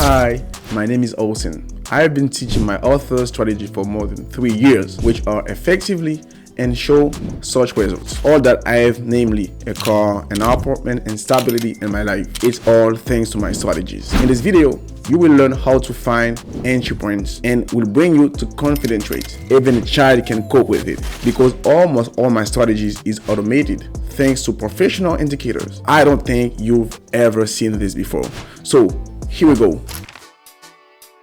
Hi, my name is Olsen. I have been teaching my author strategy for more than 3 years, which are effectively and show such results. All that I have, namely a car, an apartment, and stability in my life, it's all thanks to my strategies. In this video, you will learn how to find entry points and will bring you to confident trades. Even a child can cope with it because almost all my strategies is automated thanks to professional indicators. I don't think you've ever seen this before. So here we go.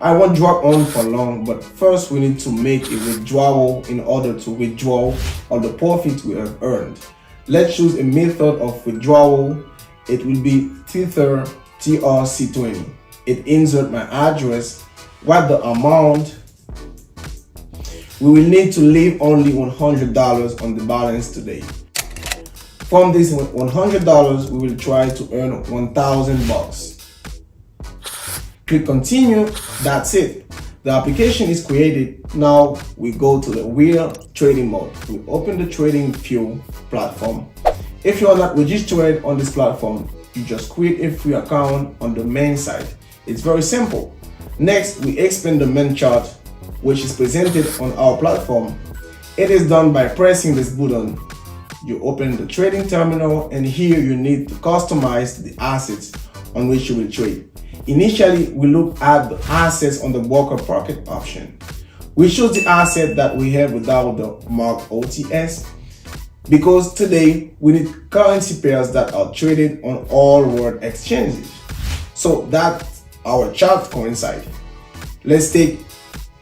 I won't drag on for long, but first we need to make a withdrawal in order to withdraw all the profit we have earned. Let's choose a method of withdrawal. It will be Tether TRC20. It insert my address, write the amount. We will need to leave only $100 on the balance today. From this $100, we will try to earn 1,000 bucks. Click continue. That's it. The application is created. Now we go to the real trading mode. We open the TradingView platform. If you are not registered on this platform, you just create a free account on the main site. It's very simple. Next, we expand the main chart, which is presented on our platform. It is done by pressing this button. You open the trading terminal, and here you need to customize the assets on which you will trade. Initially, we look at the assets on the broker pocket option. We choose the asset that we have without the mark OTS because today we need currency pairs that are traded on all world exchanges. So that our chart coincide. Let's take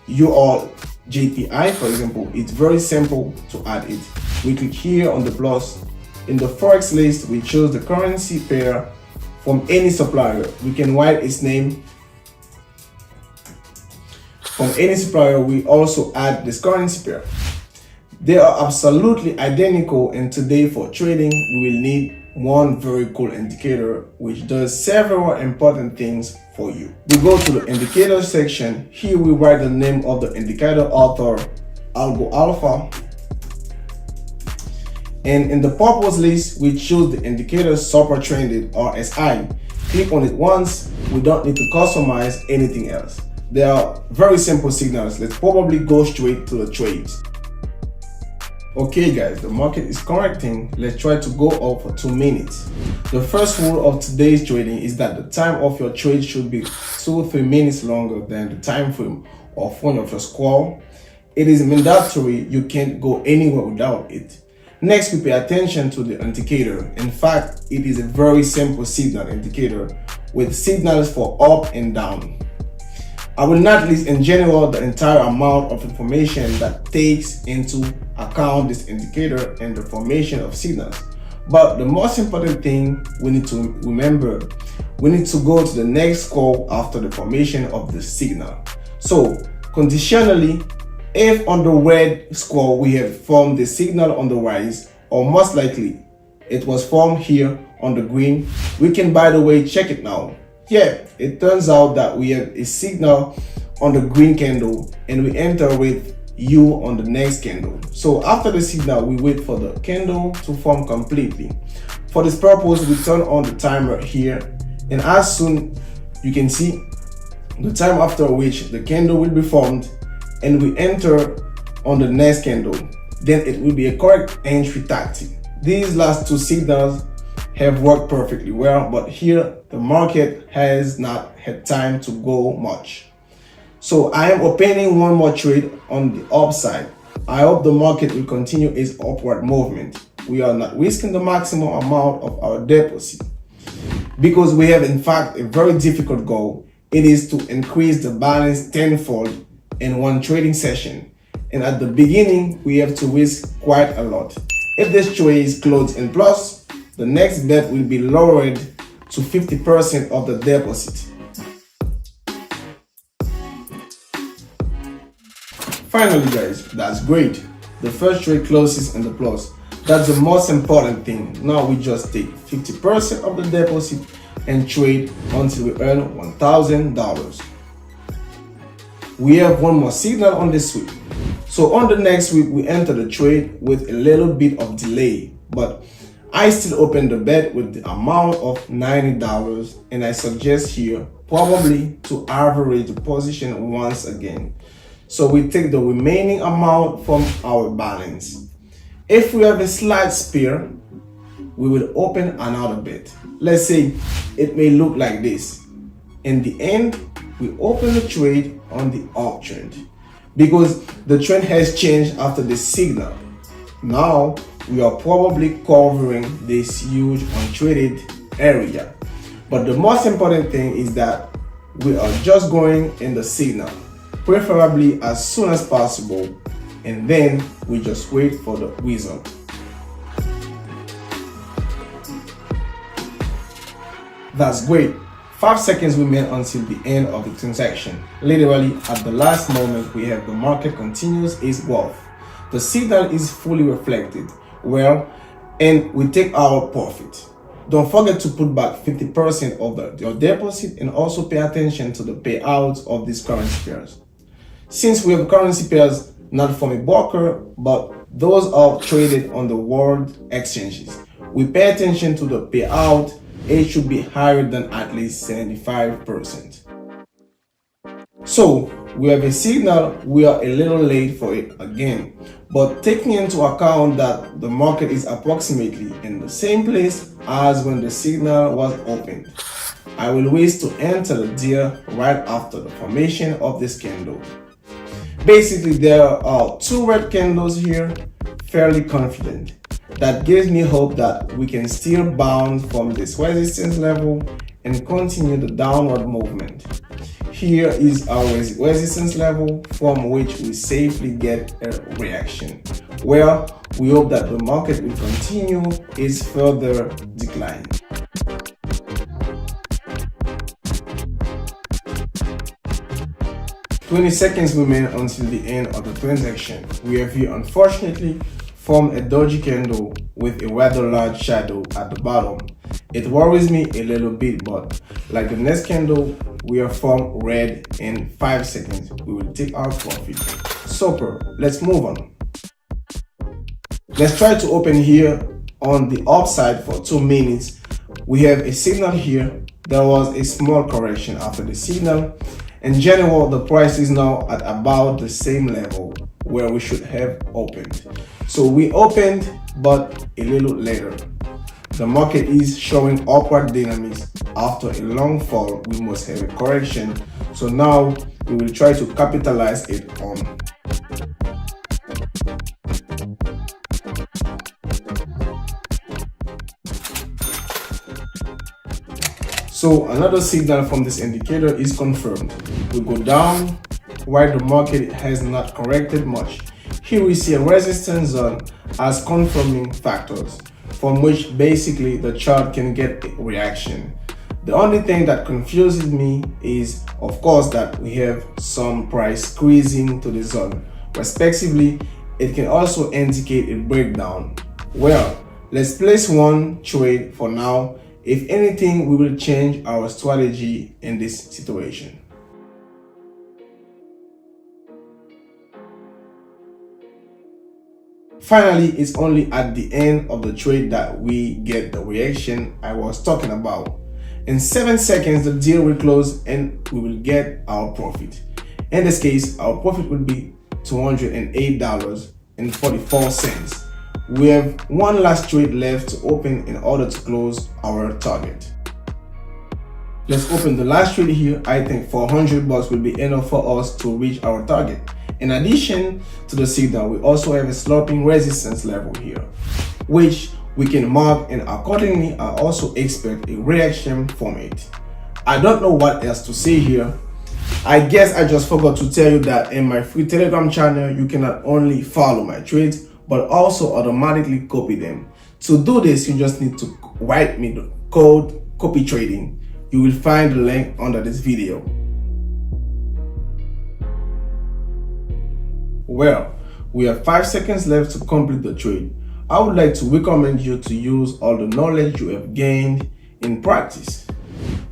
UR JPI for example. It's very simple to add it. We click here on the plus. In the Forex list, we choose the currency pair from any supplier. We can write its name. From any supplier, we also add this currency pair. They are absolutely identical, and today for trading, we will need one very cool indicator which does several important things for you. We go to the indicator section. Here we write the name of the indicator author, Algo Alpha. And in the purpose list, we choose the indicator super trended RSI. Click on it once. We don't need to customize anything else. They are very simple signals. Let's probably go straight to the trades. Okay guys, the market is correcting. Let's try to go up for 2 minutes. The first rule of today's trading is that the time of your trade should be 2-3 minutes longer than the time frame of one of your squall. It is mandatory. You can't go anywhere without it. Next, we pay attention to the indicator. In fact, it is a very simple signal indicator with signals for up and down. I will not list in general the entire amount of information that takes into account this indicator and the formation of signals. But the most important thing we need to remember, we need to go to the next call after the formation of the signal. So conditionally, if on the red score we have formed the signal on the rise, or most likely it was formed here on the green, we can, by the way, check it now. Yeah, it turns out that we have a signal on the green candle and we enter with U on the next candle. So after the signal, we wait for the candle to form completely. For this purpose, we turn on the timer here, and as soon you can see the time after which the candle will be formed, and we enter on the next candle, then it will be a correct entry tactic. These last two signals have worked perfectly well, but here the market has not had time to go much. So I am opening one more trade on the upside. I hope the market will continue its upward movement. We are not risking the maximum amount of our deposit because we have in fact a very difficult goal. It is to increase the balance tenfold in one trading session, and at the beginning we have to risk quite a lot. If this trade is closed in plus, the next bet will be lowered to 50% of the deposit. Finally guys, that's great. The first trade closes in the plus. That's the most important thing. Now we just take 50% of the deposit and trade until we earn $1,000. We have one more signal on this week. So on the next week, we enter the trade with a little bit of delay, but I still open the bet with the amount of $90, and I suggest here probably to average the position once again. So we take the remaining amount from our balance. If we have a slight spare, we will open another bet. Let's say it may look like this. In the end, we open the trade on the uptrend because the trend has changed after the signal. Now we are probably covering this huge untraded area. But the most important thing is that we are just going in the signal, preferably as soon as possible, and then we just wait for the result. That's great. 5 seconds remain until the end of the transaction. Literally at the last moment, we have the market continues its growth. The signal is fully reflected well, and we take our profit. Don't forget to put back 50% of your deposit, and also pay attention to the payouts of these currency pairs. Since we have currency pairs not from a broker, but those are traded on the world exchanges, we pay attention to the payout. It should be higher than at least 75%. So we have a signal, we are a little late for it again, but taking into account that the market is approximately in the same place as when the signal was opened, I will wait to enter the deal right after the formation of this candle. Basically, there are two red candles here, fairly confident. That gives me hope that we can still bounce from this resistance level and continue the downward movement. Here is our resistance level from which we safely get a reaction, where we hope that the market will continue its further decline. "20 seconds remain until the end of the transaction. We have here, unfortunately, formed a doji candle with a rather large shadow at the bottom. It worries me a little bit, but like the next candle, we are formed red in 5 seconds. We will take our profit. Super, let's move on. Let's try to open here on the upside for 2 minutes. We have a signal here. There was a small correction after the signal. In general, the price is now at about the same level where we should have opened. So we opened, but a little later. The market is showing upward dynamics. After a long fall, we must have a correction. So now we will try to capitalize it on. So another signal from this indicator is confirmed. We go down while the market has not corrected much. Here we see a resistance zone as confirming factors from which basically the chart can get a reaction. The only thing that confuses me is, of course, that we have some price squeezing to the zone. Respectively, it can also indicate a breakdown. Well, let's place one trade for now. If anything, we will change our strategy in this situation. Finally, it's only at the end of the trade that we get the reaction I was talking about. In 7 seconds, the deal will close and we will get our profit. In this case, our profit will be $208.44. We have one last trade left to open in order to close our target. Let's open the last trade here. I think $400 will be enough for us to reach our target. In addition to the signal, we also have a sloping resistance level here, which we can mark, and accordingly, I also expect a reaction from it. I don't know what else to say here. I guess I just forgot to tell you that in my free Telegram channel, you can not only follow my trades, but also automatically copy them. To do this, you just need to write me the code copy trading. You will find the link under this video. Well, we have 5 seconds left to complete the trade. I would like to recommend you to use all the knowledge you have gained in practice.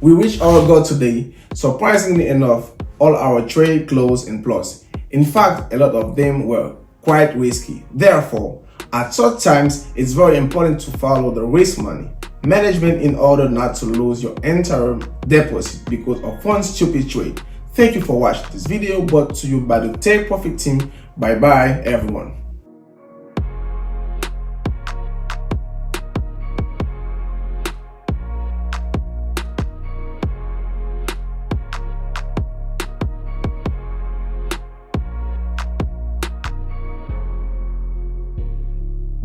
We reached our goal today. Surprisingly enough, all our trade closed in plus. In fact, a lot of them were quite risky. Therefore, At such times, it's very important to follow the risk money management in order not to lose your entire deposit because of one stupid trade. Thank you for watching this video brought to you by the Take Profit team. Bye bye everyone.